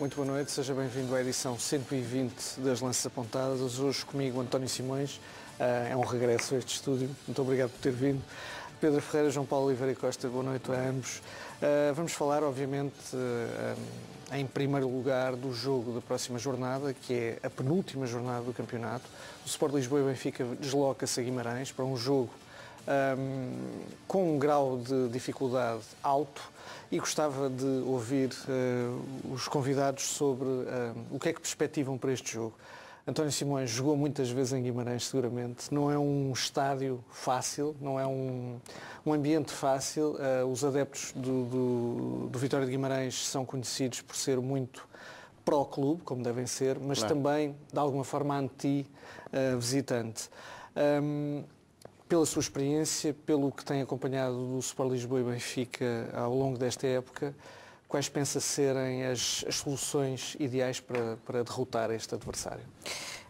Muito boa noite, seja bem-vindo à edição 120 das Lanças Apontadas. Hoje comigo António Simões, é um regresso a este estúdio, muito obrigado por ter vindo. Pedro Ferreira, João Paulo Oliveira Costa, boa noite a ambos. Vamos falar, obviamente, em primeiro lugar do jogo da próxima jornada, que é a penúltima jornada do campeonato. O Sport Lisboa e Benfica desloca-se a Guimarães para um jogo com um grau de dificuldade alto, e gostava de ouvir os convidados sobre o que é que perspectivam para este jogo. António Simões jogou muitas vezes em Guimarães, seguramente. Não é um estádio fácil, não é um ambiente fácil. Os adeptos do Vitória de Guimarães são conhecidos por ser muito pró-clube, como devem ser, mas claro, também, de alguma forma, anti-visitante. Pela sua experiência, pelo que tem acompanhado do Sport Lisboa e Benfica ao longo desta época, quais pensa serem as soluções ideais para derrotar este adversário?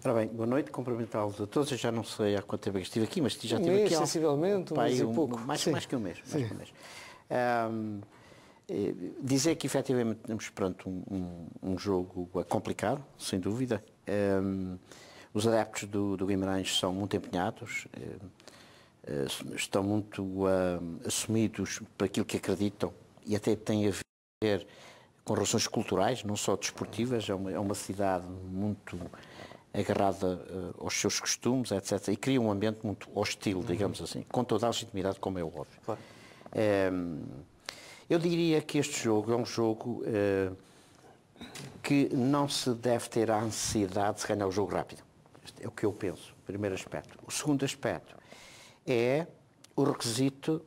Ora bem, boa noite, cumprimentá-los a todos. Eu já não sei há quanto tempo que estive aqui, mas já estive aqui sensivelmente, mais que um mês. Dizer que efetivamente estamos perante um jogo complicado, sem dúvida. Os adeptos do Guimarães são muito empenhados, estão muito assumidos por aquilo que acreditam, e até tem a ver com razões culturais, não só desportivas. É uma cidade muito agarrada aos seus costumes, etc. E cria um ambiente muito hostil, digamos assim, com toda a legitimidade, como é óbvio. Claro. Eu diria que este jogo é um jogo que não se deve ter a ansiedade de se ganhar o jogo rápido. Este é o que eu penso, o primeiro aspecto. O segundo aspecto é o requisito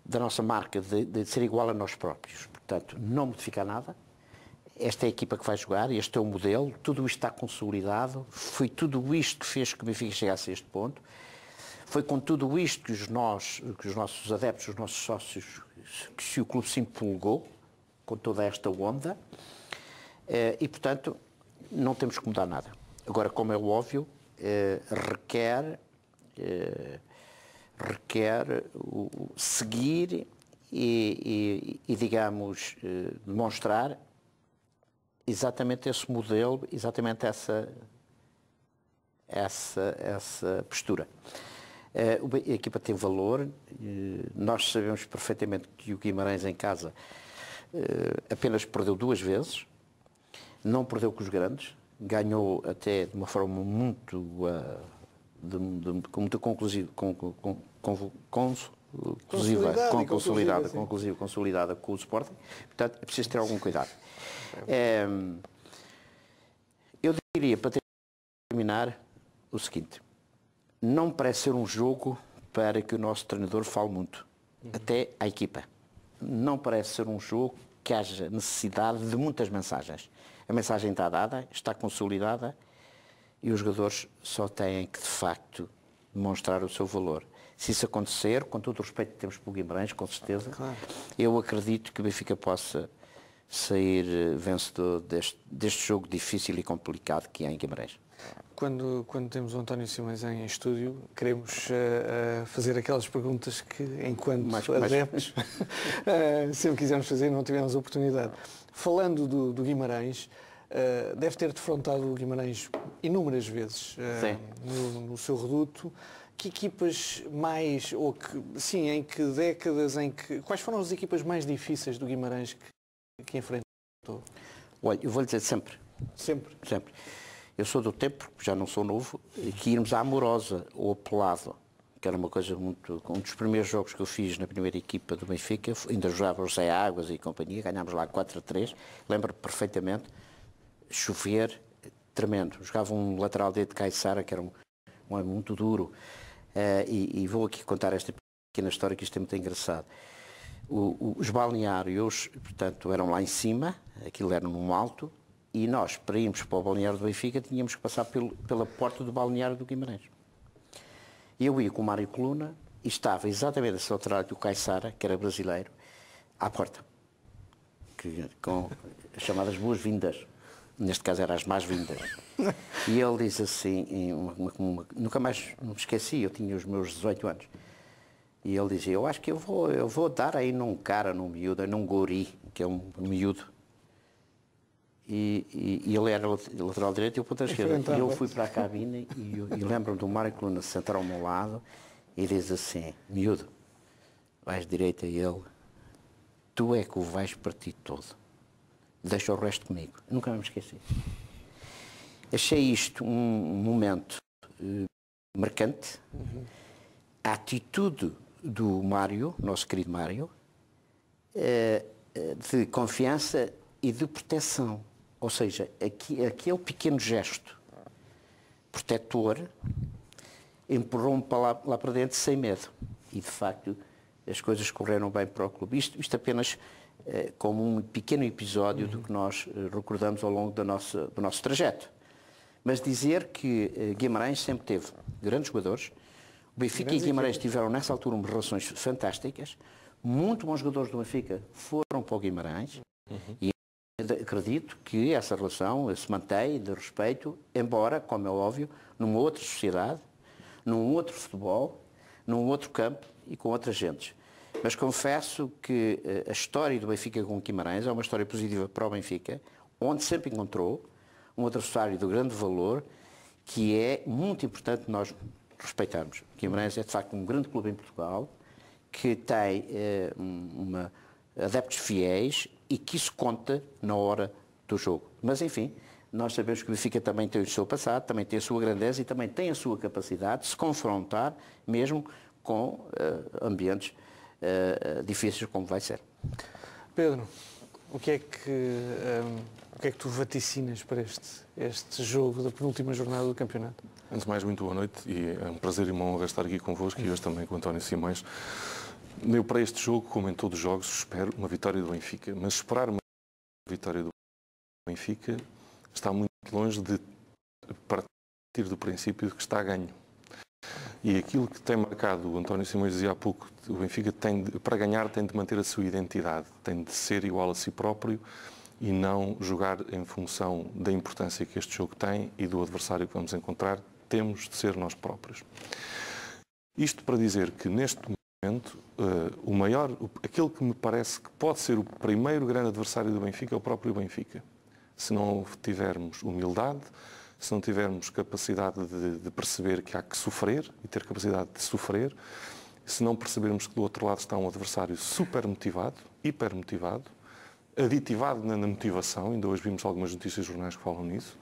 da nossa marca de ser igual a nós próprios. Portanto, não modificar nada. Esta é a equipa que vai jogar, este é o modelo, tudo isto está consolidado, foi tudo isto que fez que o Benfica chegasse a este ponto, foi com tudo isto que os nossos adeptos, os nossos sócios, que o clube se empolgou, com toda esta onda, e, portanto, não temos que mudar nada. Agora, como é óbvio, requer seguir e digamos, demonstrar exatamente esse modelo, exatamente essa postura. A equipa tem valor, nós sabemos perfeitamente que o Guimarães em casa apenas perdeu 2 vezes, não perdeu com os grandes, ganhou até de uma forma muito consolidada com o Sporting. Portanto, é preciso ter algum cuidado. Eu diria, para terminar, o seguinte: não parece ser um jogo para que o nosso treinador fale muito, até à equipa. Não parece ser um jogo que haja necessidade de muitas mensagens. A mensagem está dada, está consolidada, e os jogadores só têm que, de facto, demonstrar o seu valor. Se isso acontecer, com todo o respeito que temos pelo Guimarães, com certeza, claro, eu acredito que o Benfica possa sair vencedor deste jogo difícil e complicado que é em Guimarães. Quando temos o António Simões em estúdio, queremos fazer aquelas perguntas que, enquanto adeptos, sempre quisemos fazer e não tivemos a oportunidade. Falando do Guimarães, deve ter defrontado o Guimarães inúmeras vezes no seu reduto. Que equipas mais, em que décadas, quais foram as equipas mais difíceis do Guimarães que enfrentou? Olha, eu vou-lhe dizer sempre. Sempre? Sempre. Eu sou do tempo, já não sou novo, que íamos à Amorosa ou ao Pelado, que era uma coisa muito... Um dos primeiros jogos que eu fiz na primeira equipa do Benfica, ainda jogava o José Águas e companhia, ganhámos lá 4-3, lembro perfeitamente, chover, tremendo. Jogava um lateral direito de Caiçara, que era muito duro, e vou aqui contar esta pequena história, que isto é muito engraçado. Os balneários, portanto, eram lá em cima, aquilo era num alto, e nós, para irmos para o balneário do Benfica, tínhamos que passar pela porta do balneário do Guimarães. E eu ia com o Mário Coluna, e estava exatamente esse lateral do Caiçara, que era brasileiro, à porta, com as chamadas boas-vindas. Neste caso eram as más-vindas. E ele disse assim, nunca mais me esqueci, eu tinha os meus 18 anos. E ele dizia, eu acho que eu vou dar aí num miúdo, num guri, que é um miúdo. e ele era lateral direito e eu ponta esquerda. E eu fui para a cabine e lembro-me do Mário Coluna se sentar ao meu lado e diz assim, miúdo, vais direito a ele, tu é que o vais partir todo. Deixa o resto comigo. Nunca me esqueci. Achei isto um momento marcante. A atitude do Mário, nosso querido Mário, de confiança e de proteção. Ou seja, aquele pequeno gesto protetor empurrou-me lá para dentro sem medo. E, de facto, as coisas correram bem para o clube. Isto apenas como um pequeno episódio do que nós recordamos ao longo do nosso trajeto. Mas dizer que Guimarães sempre teve grandes jogadores. O Benfica e Guimarães tiveram, nessa altura, umas relações fantásticas. Muito bons jogadores do Benfica foram para o Guimarães. E acredito que essa relação se mantém de respeito, embora, como é óbvio, numa outra sociedade, num outro futebol, num outro campo e com outras gentes. Mas confesso que a história do Benfica com o Guimarães é uma história positiva para o Benfica, onde sempre encontrou um adversário de grande valor, que é muito importante nós respeitarmos. O Guimarães é, de facto, um grande clube em Portugal, que tem adeptos fiéis e que isso conta na hora do jogo. Mas, enfim, nós sabemos que o Benfica também tem o seu passado, também tem a sua grandeza e também tem a sua capacidade de se confrontar mesmo com ambientes difíceis como vai ser. Pedro, o que é que tu vaticinas para este jogo da penúltima jornada do campeonato? Antes de mais, muito boa noite e é um prazer e uma honra estar aqui convosco e hoje também com o António Simões. Eu para este jogo, como em todos os jogos, espero uma vitória do Benfica, mas esperar uma vitória do Benfica está muito longe de partir do princípio de que está a ganho. E aquilo que tem marcado, o António Simões dizia há pouco, o Benfica para ganhar tem de manter a sua identidade, tem de ser igual a si próprio e não jogar em função da importância que este jogo tem e do adversário que vamos encontrar, temos de ser nós próprios. Isto para dizer que neste momento, aquele que me parece que pode ser o primeiro grande adversário do Benfica é o próprio Benfica. Se não tivermos humildade, se não tivermos capacidade de perceber que há que sofrer e ter capacidade de sofrer, se não percebermos que do outro lado está um adversário super motivado, hiper motivado, aditivado na motivação, ainda hoje vimos algumas notícias de jornais que falam nisso,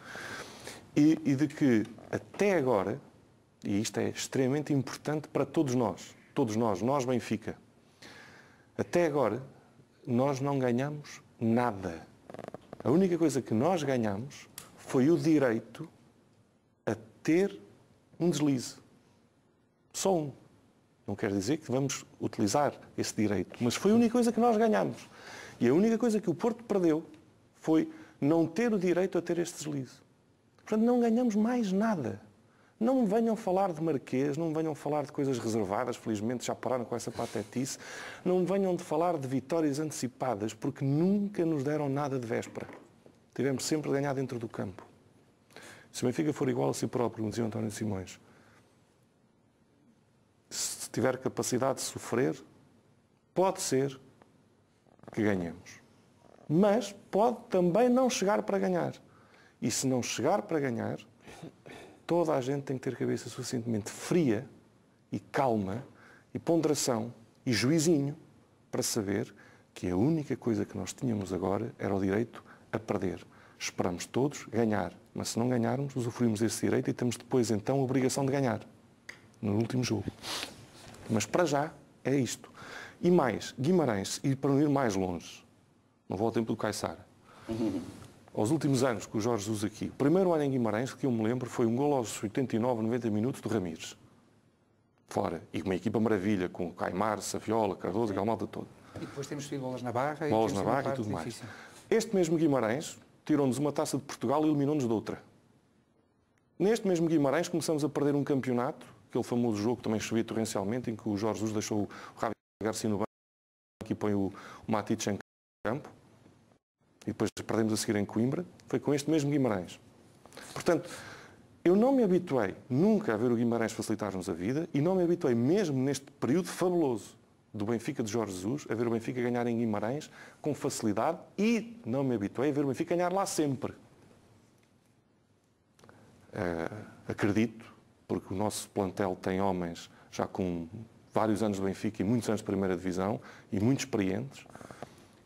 e de que até agora, e isto é extremamente importante para todos nós Benfica, até agora nós não ganhamos nada. A única coisa que nós ganhamos foi o direito a ter um deslize. Só um. Não quer dizer que vamos utilizar esse direito, mas foi a única coisa que nós ganhamos. E a única coisa que o Porto perdeu foi não ter o direito a ter este deslize. Portanto, não ganhamos mais nada. Não me venham falar de Marquês, não me venham falar de coisas reservadas, felizmente já pararam com essa patetice, não me venham de falar de vitórias antecipadas, porque nunca nos deram nada de véspera. Tivemos sempre a ganhar dentro do campo. Se o Benfica for igual a si próprio, como dizia António Simões, se tiver capacidade de sofrer, pode ser que ganhemos. Mas pode também não chegar para ganhar. E se não chegar para ganhar, toda a gente tem que ter a cabeça suficientemente fria e calma e ponderação e juizinho para saber que a única coisa que nós tínhamos agora era o direito a perder. Esperamos todos ganhar, mas se não ganharmos, usufruímos desse direito e temos depois então a obrigação de ganhar no último jogo. Mas para já é isto. E mais, Guimarães, e para não ir mais longe, não vou ao tempo do Caissara. Aos últimos anos que o Jorge Jesus aqui, o primeiro ano em Guimarães, que eu me lembro, foi um golo aos 89, 90 minutos do Ramires. Fora. E uma equipa maravilha, com Caimar, Saviola, Cardoso, aquela malta toda. E depois temos tido bolas na barra. Bolas na barra e tudo mais. Este mesmo Guimarães tirou-nos uma taça de Portugal e eliminou-nos de outra. Neste mesmo Guimarães começamos a perder um campeonato, aquele famoso jogo que também chovia torrencialmente, em que o Jorge Jesus deixou o Javi Garcia no banco e põe o Matic em campo. E depois perdemos a seguir em Coimbra. Foi com este mesmo Guimarães. Portanto, eu não me habituei nunca a ver o Guimarães facilitar-nos a vida e não me habituei mesmo neste período fabuloso do Benfica de Jorge Jesus a ver o Benfica ganhar em Guimarães com facilidade e não me habituei a ver o Benfica ganhar lá sempre. Acredito, porque o nosso plantel tem homens já com vários anos de Benfica e muitos anos de primeira divisão e muito experientes,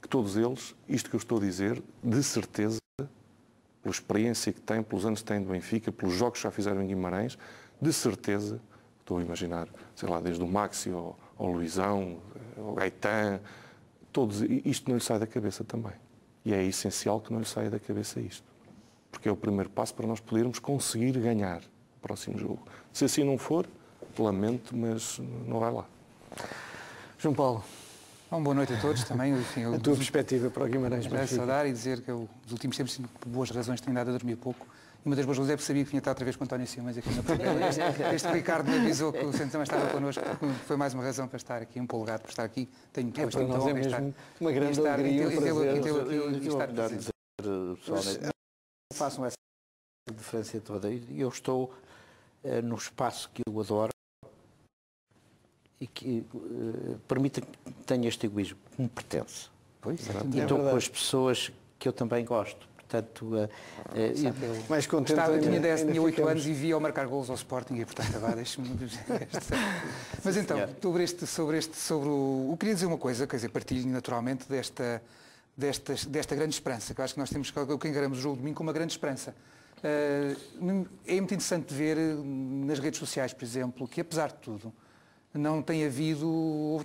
que todos eles, isto que eu estou a dizer, de certeza, pela experiência que têm, pelos anos que têm de Benfica, pelos jogos que já fizeram em Guimarães, de certeza, estou a imaginar, sei lá, desde o Maxi ao Luizão, ao Gaetan, todos, isto não lhe sai da cabeça também. E é essencial que não lhe saia da cabeça isto. Porque é o primeiro passo para nós podermos conseguir ganhar o próximo jogo. Se assim não for, lamento, mas não vai lá. João Paulo. Uma boa noite a todos também. Enfim, a tua perspectiva para o Guimarães. Já saudar e dizer que eu, nos últimos tempos, por boas razões, tenho dado a dormir pouco. E uma das boas razões é porque sabia que vinha estar outra vez com o António Simões aqui na programa. Este Ricardo me avisou que o Centro também estava connosco, porque foi mais uma razão para estar aqui, empolgado por estar aqui. Tenho para nós é mesmo uma grande alegria e estar presente. Façam essa diferença toda. Eu estou no espaço que eu adoro e que permite que tenha este egoísmo que me pertence. Pois, e estou com as pessoas que eu também gosto. Portanto, mais contente. Tinha 8 anos e via-o marcar golos ao Sporting e, portanto, deixe-me... Mas então, sobre o... Eu queria dizer uma coisa, quer dizer, partilho naturalmente desta grande esperança, que eu acho que nós temos que encaramos o jogo de domingo com uma grande esperança. É muito interessante ver nas redes sociais, por exemplo, que apesar de tudo, não tem havido...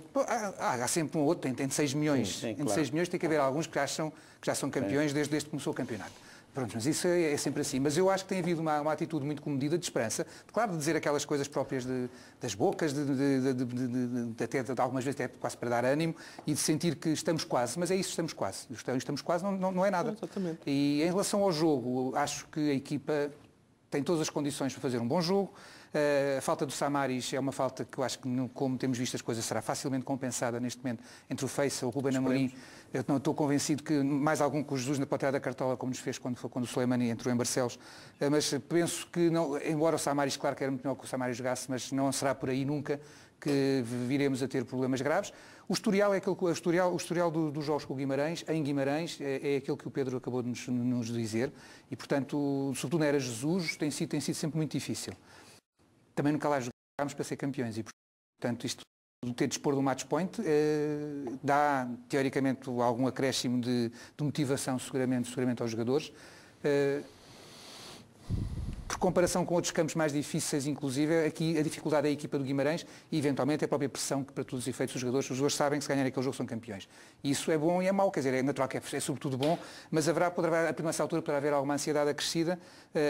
Há sempre um outro, tem 6 milhões. Sim, entre claro. 6 milhões tem que haver alguns que já são campeões desde que começou o campeonato. Pronto, mas isso é sempre assim. Mas eu acho que tem havido uma atitude muito comedida de esperança, claro, de dizer aquelas coisas próprias das bocas, até algumas vezes até quase para dar ânimo e de sentir que estamos quase, mas é isso, estamos quase. Estamos quase não é nada. Exatamente. E em relação ao jogo, acho que a equipa tem todas as condições para fazer um bom jogo. A falta do Samaris é uma falta que eu acho que, como temos visto as coisas, será facilmente compensada neste momento entre o Feiça, o Ruben Amorim. Eu não estou convencido que mais algum com o Jesus na plateia da cartola, como nos fez quando o Soleimani entrou em Barcelos. Mas penso que, não, embora o Samaris, claro que era muito melhor que o Samaris jogasse, mas não será por aí nunca que viremos a ter problemas graves. O historial é aquele, o historial dos jogos com o Guimarães, em Guimarães, é aquele que o Pedro acabou de nos dizer. E, portanto, sobretudo na era Jesus, tem sido sempre muito difícil. Também nunca lá jogámos para ser campeões e, portanto, isto de ter dispor do match point dá, teoricamente, algum acréscimo de motivação, seguramente aos jogadores. Por comparação com outros campos mais difíceis, inclusive, aqui a dificuldade é a equipa do Guimarães e, eventualmente, a própria pressão que, para todos os efeitos, os jogadores sabem que se ganharem aquele jogo são campeões. E isso é bom e é mau, quer dizer, é natural que é sobretudo bom, mas nessa altura, poderá haver alguma ansiedade acrescida,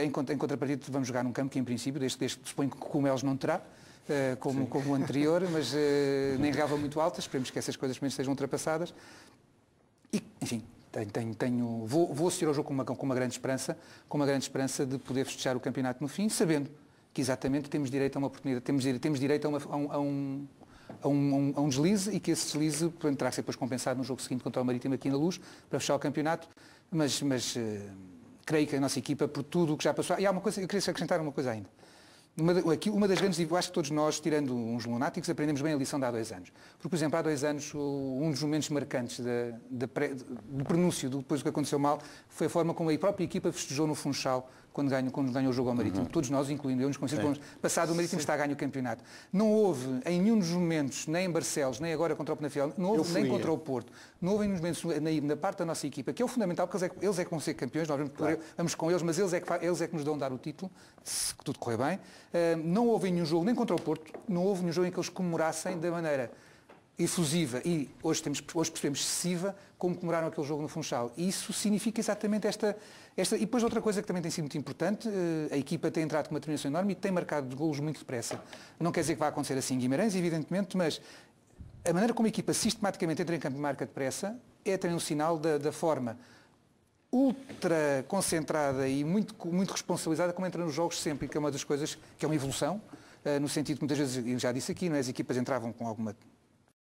em contrapartida, vamos jogar num campo que, em princípio, suponho que o Melos não terá, como o anterior, mas nem relva muito alta, esperemos que essas coisas também sejam ultrapassadas. E, enfim... Vou assistir ao jogo com uma grande esperança de poder festejar o campeonato no fim, sabendo que exatamente temos direito a uma oportunidade, temos direito a um deslize e que esse deslize terá que ser depois compensado no jogo seguinte contra o Marítimo aqui na Luz para fechar o campeonato, mas creio que a nossa equipa, por tudo o que já passou... E há uma coisa, eu queria acrescentar uma coisa ainda. Uma das grandes, eu acho que todos nós, tirando uns lunáticos, aprendemos bem a lição de há 2 anos. Porque, por exemplo, há 2 anos, um dos momentos marcantes do prenúncio depois do que aconteceu mal foi a forma como a própria equipa festejou no Funchal quando ganhou o jogo ao Marítimo. Todos nós, incluindo eu, nos consideramos, passado o Marítimo está a ganhar o campeonato. Não houve em nenhum dos momentos, nem em Barcelos, nem agora contra o Penafiel, não houve nem contra o Porto, não houve em nenhum momentos na parte da nossa equipa, que é o fundamental, porque eles é que vão ser campeões, nós vamos com eles, mas eles é que nos dão dar o título, se tudo correr bem. Não houve nenhum jogo, nem contra o Porto, não houve nenhum jogo em que eles comemorassem da maneira efusiva e hoje percebemos excessiva como comemoraram aquele jogo no Funchal. E isso significa exatamente esta... E depois outra coisa que também tem sido muito importante, a equipa tem entrado com uma determinação enorme e tem marcado golos muito depressa. Não quer dizer que vai acontecer assim em Guimarães, evidentemente, mas a maneira como a equipa sistematicamente entra em campo e marca depressa é também um sinal da forma ultra concentrada e muito responsabilizada como entra nos jogos sempre, que é uma das coisas que é uma evolução, no sentido que muitas vezes, eu já disse aqui, não é? As equipas entravam com alguma...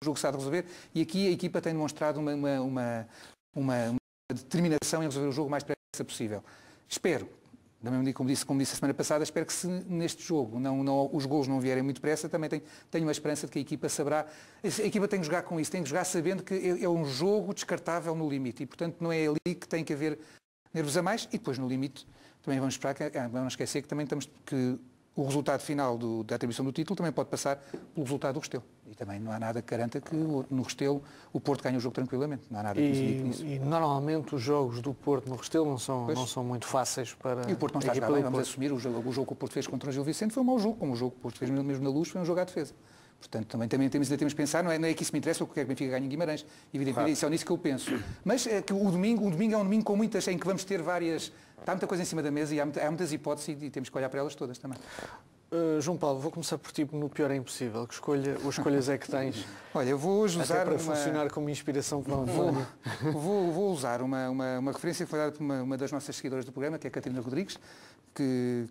O jogo se há de resolver e aqui a equipa tem demonstrado uma determinação em resolver o jogo o mais depressa possível. Espero Como disse a semana passada, espero que se neste jogo os golos não vierem muito depressa, também tenho uma esperança de que a equipa saberá. A equipa tem que jogar com isso, tem que jogar sabendo que é um jogo descartável no limite e, portanto, não é ali que tem que haver nervos a mais e depois no limite também vamos esperar, vamos esquecer que também que o resultado final da atribuição do título também pode passar pelo resultado do Restelo. E também não há nada que garanta que no Restelo o Porto ganhe o jogo tranquilamente. Não há nada que indique nisso. E normalmente os jogos do Porto no Restelo não são muito fáceis para e o Porto não está a jogar bem, vamos assumir, o jogo que o Porto fez contra o Gil Vicente foi um mau jogo, como o jogo que o Porto fez mesmo na Luz foi um jogo à defesa. Portanto, também temos de pensar, não é que isso me interessa, eu quero que o Benfica ganhe em Guimarães. Evidentemente, isso é nisso que eu penso. Mas que o domingo é um domingo com muitas, em que vamos ter várias... Está muita coisa em cima da mesa e há muitas hipóteses e temos que olhar para elas todas também. João Paulo, vou começar por ti, no pior é impossível. Que escolhas é que tens? Olha, eu vou hoje usar para funcionar como inspiração para o António. Vou usar uma referência que foi dada por uma das nossas seguidoras do programa, que é a Catarina Rodrigues,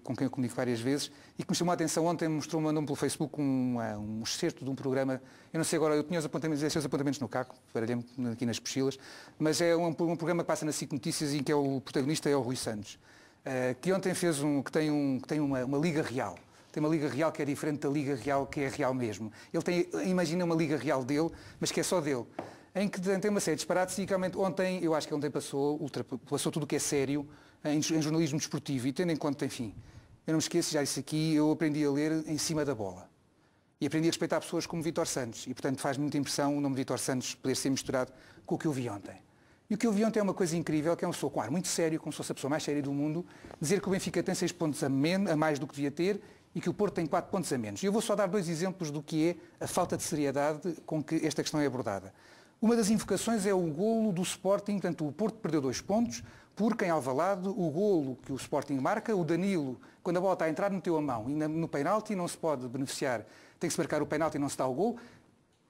com quem eu comunico várias vezes, e que me chamou a atenção ontem, mandou-me pelo Facebook um excerto de um programa, eu não sei agora, eu tinha os apontamentos no caco, paralhei-me aqui nas mochilas, mas é um programa que passa na SIC Notícias e que o protagonista é o Rui Santos, que ontem que tem uma liga real. Tem uma Liga Real que é diferente da Liga Real que é real mesmo. Imagina uma Liga Real dele, mas que é só dele. Em que tem uma série de disparates e realmente eu acho que ontem passou tudo o que é sério em jornalismo desportivo e tendo em conta, enfim, eu não me esqueço, já disse aqui, eu aprendi a ler em cima da bola. E aprendi a respeitar pessoas como Vítor Santos. E, portanto, faz muita impressão o nome de Vítor Santos poder ser misturado com o que eu vi ontem. E o que eu vi ontem é uma coisa incrível, que é uma pessoa com ar muito sério, como se fosse a pessoa mais séria do mundo, dizer que o Benfica tem 6 pontos a mais do que devia ter e que o Porto tem 4 pontos a menos. E eu vou só dar 2 exemplos do que é a falta de seriedade com que esta questão é abordada. Uma das invocações é o golo do Sporting, portanto o Porto perdeu 2 pontos, porque em Alvalade o golo que o Sporting marca, o Danilo, quando a bola está a entrar, meteu a mão e no penalti não se pode beneficiar, tem que se marcar o penalti e não se dá o golo.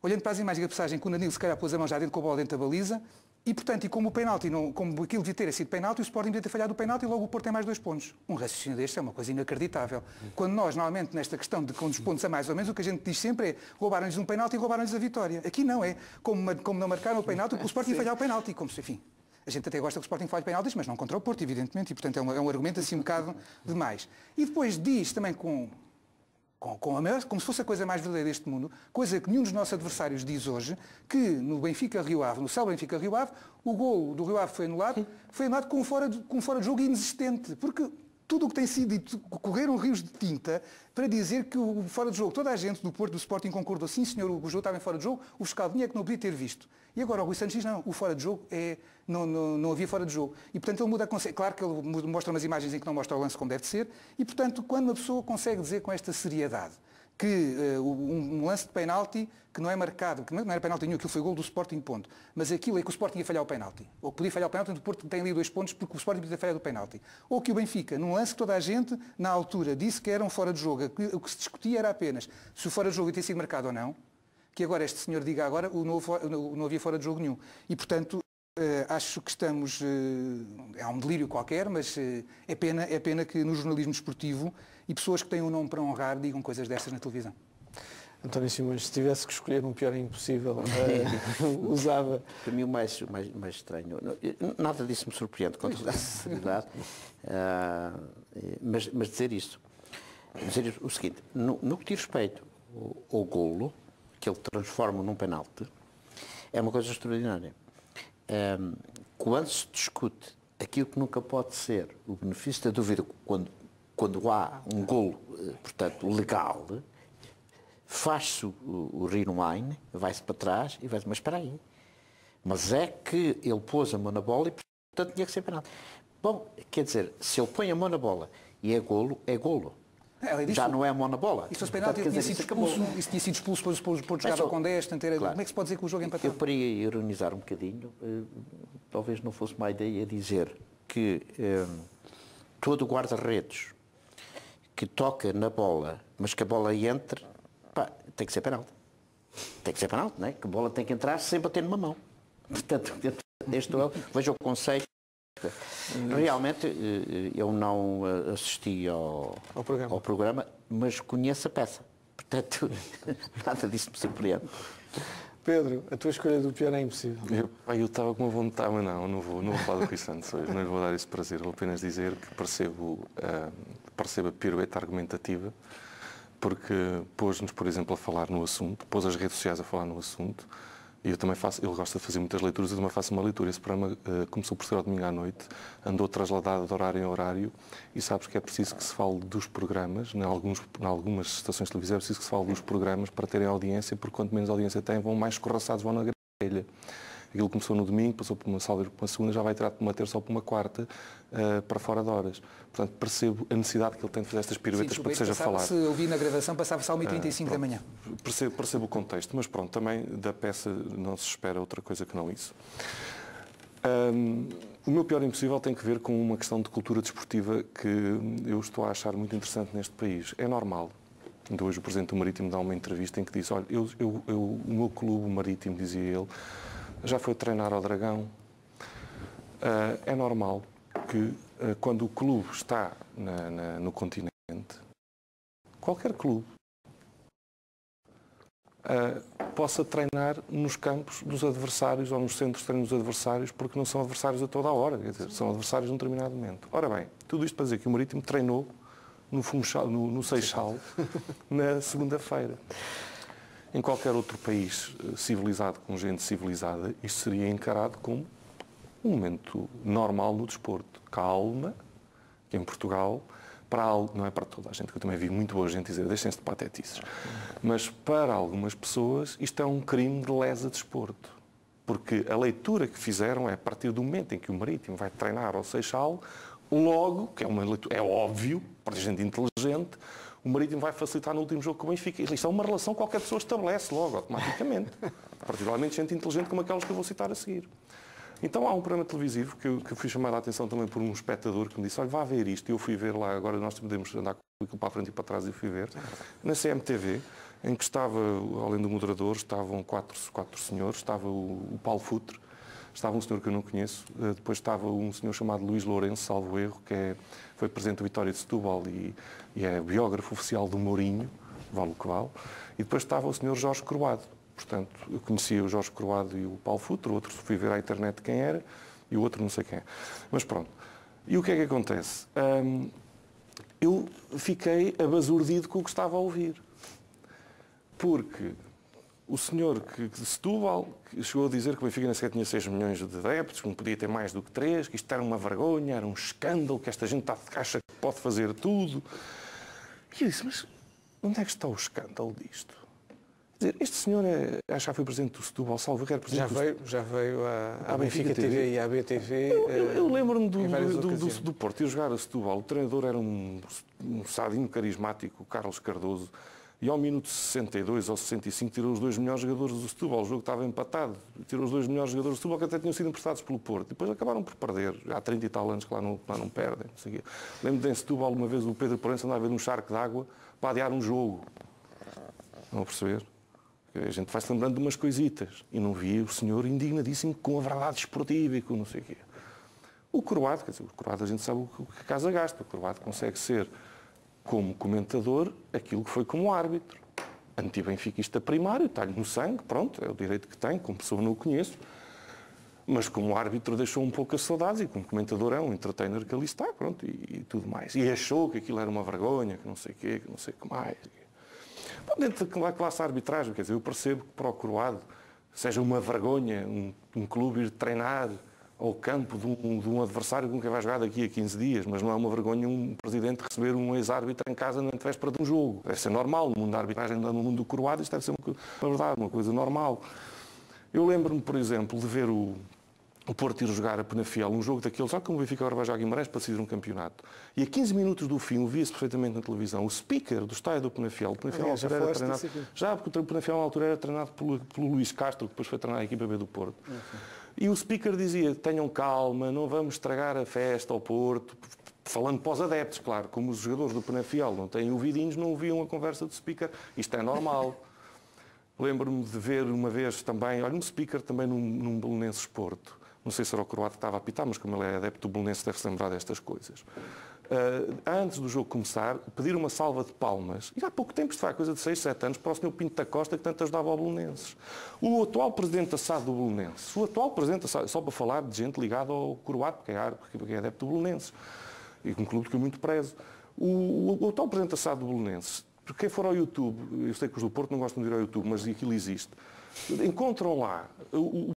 Olhando para as imagens da passagem, que o Danilo se calhar pôs a mão já dentro com a bola dentro da baliza, e portanto, como o penalti, como aquilo devia ter sido penalti, o Sporting devia ter falhado o penalti e logo o Porto tem mais 2 pontos. Um raciocínio deste é uma coisa inacreditável. Quando nós, normalmente, nesta questão de com os pontos a mais ou menos, o que a gente diz sempre é roubaram-lhes um penalti e roubaram-lhes a vitória. Aqui não é. Como não marcaram o penalti, o Sporting falhar o penalti. Como se, enfim, a gente até gosta que o Sporting falhe penaltis, mas não contra o Porto, evidentemente, e portanto é um argumento assim um bocado demais. E depois diz também como se fosse a coisa mais verdadeira deste mundo, coisa que nenhum dos nossos adversários diz hoje, que no Benfica-Rio Ave, no célebre Benfica-Rio Ave, o golo do Rio Ave foi anulado com fora de jogo inexistente, porque tudo o que tem sido dito, correram rios de tinta para dizer que o fora de jogo, toda a gente do Porto, do Sporting concordou, sim senhor, o jogo estava em fora de jogo, o fiscal vinha que não podia ter visto. E agora o Rui Santos diz, não, o fora de jogo não havia fora de jogo. E portanto ele muda a conceito. Claro que ele mostra umas imagens em que não mostra o lance como deve ser, e portanto quando uma pessoa consegue dizer com esta seriedade que um lance de penalti que não é marcado, que não era penalti nenhum, aquilo foi gol do Sporting, ponto. Mas aquilo é que o Sporting ia falhar o penalti. Ou podia falhar o penalti, o Porto tem ali 2 pontos porque o Sporting podia ter falhado o penalti. Ou que o Benfica, num lance que toda a gente, na altura, disse que era um fora de jogo. O que se discutia era apenas se o fora de jogo ia ter sido marcado ou não, que agora este senhor diga agora não havia fora de jogo nenhum. E, portanto, acho que estamos... há um delírio qualquer, mas é pena que no jornalismo desportivo e pessoas que têm um nome para honrar digam coisas dessas na televisão. António Simões, se tivesse que escolher um pior é impossível, usava... Para mim o mais estranho, nada disso me surpreende, com toda a sinceridade, mas dizer o seguinte, no que diz respeito ao golo, que ele transforma num penalti, é uma coisa extraordinária. Quando se discute aquilo que nunca pode ser o benefício da dúvida, quando há um golo, portanto, legal, faz-se o rewind, vai-se para trás e vai-se, mas espera aí. Mas é que ele pôs a mão na bola e, portanto, tinha que ser penalti. Bom, quer dizer, se ele põe a mão na bola e é golo, é golo. Já não é a mão na bola. E se fosse penalti, tinha sido expulso, depois o Porto jogava com 10, claro. Como é que se pode dizer que o jogo é empatado? Eu poderia ironizar um bocadinho, talvez não fosse má ideia dizer que todo guarda-redes que toca na bola, mas que a bola entre, tem que ser penalti. Tem que ser penalti, não é? Que a bola tem que entrar sem bater numa mão. Portanto, veja o conceito. Realmente, eu não assisti ao programa, mas conheço a peça. Portanto, nada disso me surpreende. Pedro, a tua escolha do pior é impossível. Eu estava com uma vontade, mas não vou falar do Rui Santos hoje, não lhe vou dar esse prazer, vou apenas dizer que percebo a pirueta argumentativa, porque pôs-nos, por exemplo, a falar no assunto, pôs as redes sociais a falar no assunto, e eu também faço, ele gosta de fazer muitas leituras, eu também faço uma leitura. Esse programa começou por ser ao domingo à noite, andou trasladado de horário em horário, e sabes que é preciso que se fale dos programas, em algumas estações televisivas é preciso que se fale dos programas para terem audiência, porque quanto menos audiência têm, vão mais escorraçados, vão na grelha. Aquilo começou no domingo, passou por uma segunda, já vai tirar por uma terça ou por uma quarta, para fora de horas. Portanto, percebo a necessidade que ele tem de fazer estas piruetas para que seja falado. Se ouvi na gravação, passava-se à 1h35 da manhã. Percebo o contexto, mas pronto, também da peça não se espera outra coisa que não isso. O meu pior impossível tem que ver com uma questão de cultura desportiva que eu estou a achar muito interessante neste país. É normal. Ainda hoje o Presidente do Marítimo dá uma entrevista em que diz, olha, o meu clube Marítimo, dizia ele, já foi treinar ao Dragão. É normal que quando o clube está no continente, qualquer clube possa treinar nos campos dos adversários ou nos centros de treino dos adversários, porque não são adversários a toda a hora, quer dizer, são adversários num determinado momento. Ora bem, tudo isto para dizer que o Marítimo treinou no Seixal na segunda-feira. Em qualquer outro país civilizado, com gente civilizada, isto seria encarado como um momento normal no desporto. Calma, que em Portugal, não é para toda a gente, que eu também vi muito boa gente dizer, deixem-se de patetices, mas para algumas pessoas isto é um crime de lesa desporto. Porque a leitura que fizeram é a partir do momento em que o Marítimo vai treinar ao Seixal, logo, que é uma leitura, é óbvio, para a gente inteligente, o Marítimo vai facilitar no último jogo com o Benfica. Isto é uma relação que qualquer pessoa estabelece logo, automaticamente. Particularmente gente inteligente como aquelas que eu vou citar a seguir. Então há um programa televisivo que eu fui chamado a atenção também por um espectador que me disse, olha, vá ver isto. E eu fui ver lá, agora nós podemos andar com para a frente e para trás, e fui ver, na CMTV, em que estava, além do moderador, estavam quatro senhores, estava o Paulo Futre, estava um senhor que eu não conheço, depois estava um senhor chamado Luís Lourenço, salvo erro, que foi presidente do Vitória de Setúbal e é biógrafo oficial do Mourinho, vale o que vale, e depois estava o senhor Jorge Croado. Portanto, eu conhecia o Jorge Croado e o Paulo Futre, o outro fui ver à internet quem era, e o outro não sei quem é. Mas pronto. E o que é que acontece? Eu fiquei abasurdido com o que estava a ouvir. Porque o senhor de Setúbal que chegou a dizer que o Benfica nem sequer tinha 6 milhões de adeptos, que não podia ter mais do que 3, que isto era uma vergonha, era um escândalo, que esta gente acha que pode fazer tudo. E eu disse, mas onde é que está o escândalo disto? Quer dizer, este senhor acho que foi presidente do Setúbal, salvo erro, já veio à Benfica TV e à BTV. Eu lembro-me do Porto ir jogar a Setúbal. O treinador era um sadinho carismático, o Carlos Cardoso, e ao minuto 62 ou 65 tirou os 2 melhores jogadores do Setúbal. O jogo estava empatado. Tirou os 2 melhores jogadores do Setúbal, que até tinham sido emprestados pelo Porto. Depois acabaram por perder. Há 30 e tal anos que lá não perdem. Lembro-me de em Setúbal, uma vez o Pedro Porença andava a ver um charco de água para adiar um jogo. Não a perceber? A gente vai-se lembrando de umas coisitas. E não via o senhor indignadíssimo com a verdade esportiva e com não sei o quê. O Croado, quer dizer, o Croado a gente sabe o que a casa gasta. O Croado consegue ser, como comentador, aquilo que foi como árbitro. Anti-benfiquista primário, está-lhe no sangue, pronto, é o direito que tem, como pessoa não o conheço. Mas como árbitro deixou um pouco as saudades e como comentador é um entertainer que ali está, pronto, e tudo mais. E achou que aquilo era uma vergonha, que não sei o quê, que não sei o que mais. Dentro da classe de arbitragem, quer dizer, eu percebo que para o Croado seja uma vergonha um clube ir treinar ao campo de um adversário com quem vai jogar daqui a 15 dias, mas não é uma vergonha um presidente receber um ex-árbitro em casa na véspera de um jogo. Deve ser normal, no mundo da arbitragem, no mundo do Croado, isto deve ser uma verdade, uma coisa normal. Eu lembro-me, por exemplo, de ver o Porto ir jogar a Penafiel, um jogo daqueles, só que o Benfica agora vai jogar Guimarães para decidir um campeonato. E a 15 minutos do fim, via-se perfeitamente na televisão, o speaker do estádio do Penafiel, porque o Penafiel na altura era treinado pelo Luís Castro, que depois foi treinar a equipa B do Porto. E o speaker dizia, tenham calma, não vamos estragar a festa ao Porto, falando para os adeptos, claro, como os jogadores do Penafiel não têm ouvidinhos, não ouviam a conversa do speaker, isto é normal. Lembro-me de ver uma vez também, olha, um speaker também num Belenenses Porto. Não sei se era o Croado que estava a apitar, mas como ele é adepto do Belenenses deve-se lembrar destas coisas. antes do jogo começar, pedir uma salva de palmas. E há pouco tempo, isto foi coisa de 6, 7 anos, para o Sr. Pinto da Costa, que tanto ajudava ao Belenenses. O atual presidente da SAD do Belenenses, só para falar de gente ligada ao Coroado, porque é adepto do Belenenses, e um clube que eu muito prezo. O atual presidente da SAD do Belenenses, quem for ao YouTube, eu sei que os do Porto não gostam de ir ao YouTube, mas aquilo existe, encontram lá o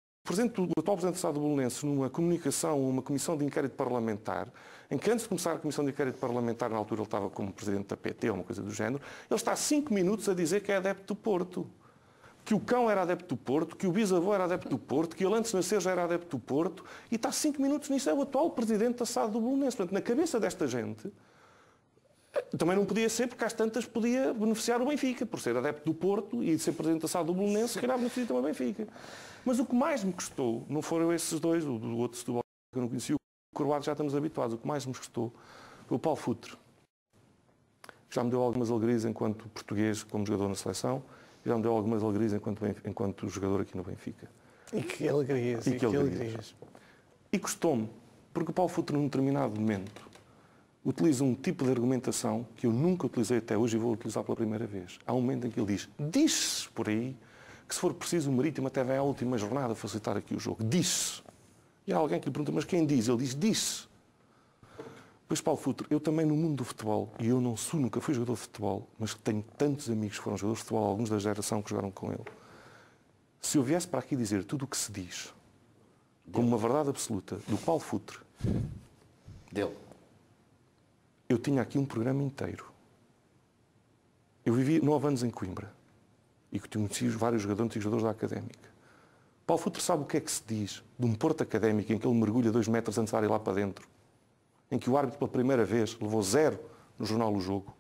atual presidente da SAD do Belenenses numa comunicação, uma comissão de inquérito parlamentar, em que antes de começar a comissão de inquérito parlamentar, na altura ele estava como presidente da PT, ou uma coisa do género, ele está há 5 minutos a dizer que é adepto do Porto. Que o cão era adepto do Porto, que o bisavô era adepto do Porto, que ele antes de nascer já era adepto do Porto, e está 5 minutos nisso, é o atual presidente da SAD do Belenenses. Portanto, na cabeça desta gente, também não podia ser, porque às tantas podia beneficiar o Benfica, por ser adepto do Porto e ser presidente da SAD do Belenenses, se calhar beneficia também o Benfica. Mas o que mais me custou, não foram esses dois, o do outro Setúbal que eu não conhecia, o Coroado já estamos habituados, o que mais me custou foi o Paulo Futre. Já me deu algumas alegrias enquanto português, como jogador na seleção, e já me deu algumas alegrias enquanto jogador aqui no Benfica. E que alegrias, e que alegrias. E custou-me, porque o Paulo Futre, num determinado momento, utiliza um tipo de argumentação que eu nunca utilizei até hoje e vou utilizar pela primeira vez. Há um momento em que ele diz-se por aí, que se for preciso o Marítimo até vai à última jornada facilitar aqui o jogo. Diz-se. E há alguém que lhe pergunta, mas quem diz? Ele diz-se. Pois, Paulo Futre, eu também no mundo do futebol, e eu nunca fui jogador de futebol, mas tenho tantos amigos que foram jogadores de futebol, alguns da geração que jogaram com ele. Se eu viesse para aqui dizer tudo o que se diz, como uma verdade absoluta, do Paulo Futre, eu tinha aqui um programa inteiro. Eu vivi 9 anos em Coimbra e conheci vários jogadores da Académica. Paulo Futre sabe o que é que se diz de um Porto Académico em que ele mergulha 2 metros antes de ir lá para dentro, em que o árbitro pela primeira vez levou 0 no jornal do jogo.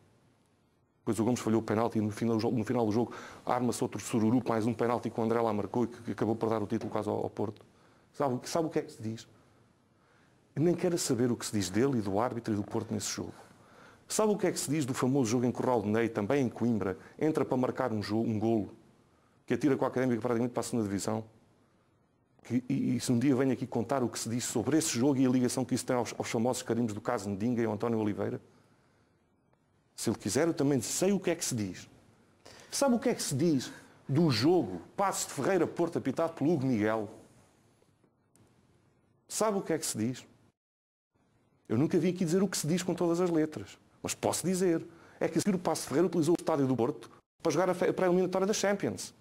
Depois o Gomes falhou o penalti e no final do jogo arma-se outro sururu, mais um penalti que o André lá marcou e que acabou por dar o título quase ao Porto. Sabe o que é que se diz? Eu nem quero saber o que se diz dele e do árbitro e do Porto nesse jogo. Sabe o que é que se diz do famoso jogo em Corral de Ney, também em Coimbra, entra para marcar um golo, que atira com a Académica praticamente para a 2ª divisão? E se um dia venho aqui contar o que se diz sobre esse jogo e a ligação que isso tem aos famosos carimbos do caso Ndinga e ao António Oliveira? Se ele quiser, eu também sei o que é que se diz. Sabe o que é que se diz do jogo Passos de Ferreira-Porto apitado pelo Hugo Miguel? Sabe o que é que se diz? Eu nunca vim aqui dizer o que se diz com todas as letras. Mas posso dizer. É que a seguir o Passos de Ferreira utilizou o estádio do Porto para jogar a pré-eliminatória da Champions.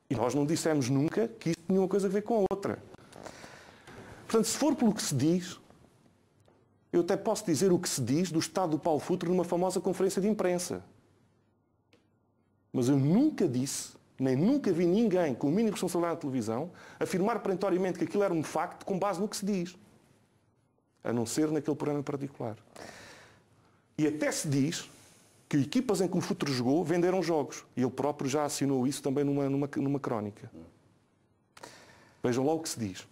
E nós não dissemos nunca que isto tinha uma coisa a ver com a outra. Portanto, se for pelo que se diz, eu até posso dizer o que se diz do estado do Paulo Futre numa famosa conferência de imprensa. Mas eu nunca disse, nem nunca vi ninguém com o mínimo de responsabilidade na televisão afirmar perentoriamente que aquilo era um facto com base no que se diz. A não ser naquele programa em particular. E até se diz que equipas em que o Futre jogou venderam jogos. E ele próprio já assinou isso também numa crónica. Vejam lá o que se diz.